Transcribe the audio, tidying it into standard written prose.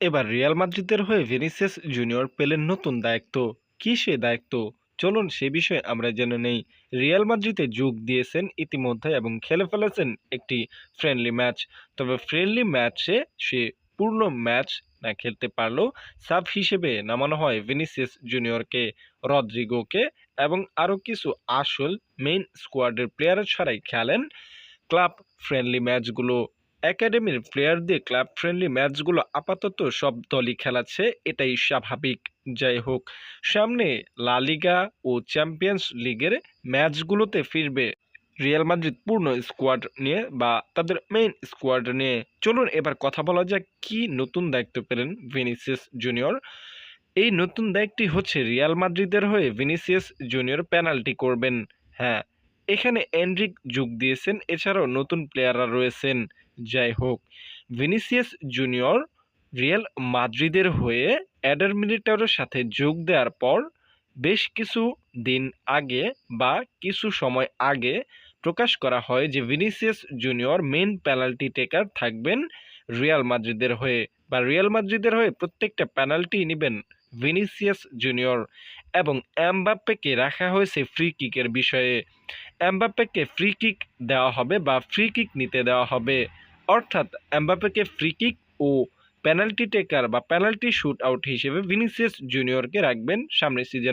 এবার রিয়াল মাদ্রিদের হয়ে ভিনিসিয়াস জুনিয়র পেলেন নতুন দায়িত্ব। কি সে দায়িত্ব? চলুন সে বিষয়ে আমরা জেনে নেই। রিয়াল মাদ্রিদে যোগ দিয়েছেন ইতিমধ্যে এবং খেলে ফেলেছেন একটি ফ্রেন্ডলি ম্যাচ। তবে ফ্রেন্ডলি ম্যাচে সে পূর্ণ ম্যাচ না খেলতে পারলেও সাব হিসেবে নামানো হয় ভিনিসিয়াস জুনিয়রকে, রদ্রিগোকে এবং আরও কিছু আসল মেইন স্কোয়াডের প্লেয়ার ছাড়াই খেলেন ক্লাব ফ্রেন্ডলি ম্যাচগুলো। একাডেমির প্লেয়ার দিয়ে ক্লাব ফ্রেন্ডলি ম্যাচগুলো আপাতত সব দলই খেলাচ্ছে, এটাই স্বাভাবিক। যাই হোক, সামনে লা লিগা ও চ্যাম্পিয়ন্স লিগের ম্যাচগুলোতে ফিরবে রিয়াল মাদ্রিদ পূর্ণ স্কোয়াড নিয়ে বা তাদের মেইন স্কোয়াড নিয়ে। চলুন এবার কথা বলা যাক কি নতুন দায়িত্ব পেলেন ভিনিসিয়াস জুনিয়র। এই নতুন দায়িত্বটি হচ্ছে রিয়াল মাদ্রিদের হয়ে ভিনিসিয়াস জুনিয়র পেনাল্টি করবেন। হ্যাঁ, এখানে এনরিক যোগ দিয়েছেন, এছাড়াও নতুন প্লেয়াররা রয়েছেন। যাই হোক, ভিনিসিয়াস জুনিয়র রিয়াল মাদ্রিদের হয়ে এডার মিলিটাওর সাথে যোগ দেওয়ার পর বেশ কিছু দিন আগে বা কিছু সময় আগে প্রকাশ করা হয় যে ভিনিসিয়াস জুনিয়র মেইন পেনাল্টি টেকার থাকবেন রিয়াল মাদ্রিদের হয়ে, বা রিয়াল মাদ্রিদের হয়ে প্রত্যেকটা পেনাল্টি নেবেন ভিনিসিয়াস জুনিয়র। এবং এমবাপ্পেকে রাখা হয়েছে ফ্রি কিকের বিষয়ে। এমবাপ্পেকে ফ্রি কিক দেওয়া হবে বা ফ্রি কিক নিতে দেওয়া হবে, অর্থাৎ এমবাপ্পেকে ফ্রি কিক ও পেনাল্টি টেকার বা পেনাল্টি শুট আউট হিসেবে ভিনিসিয়াস জুনিয়রকে রাখবেন সামনের সিজনে।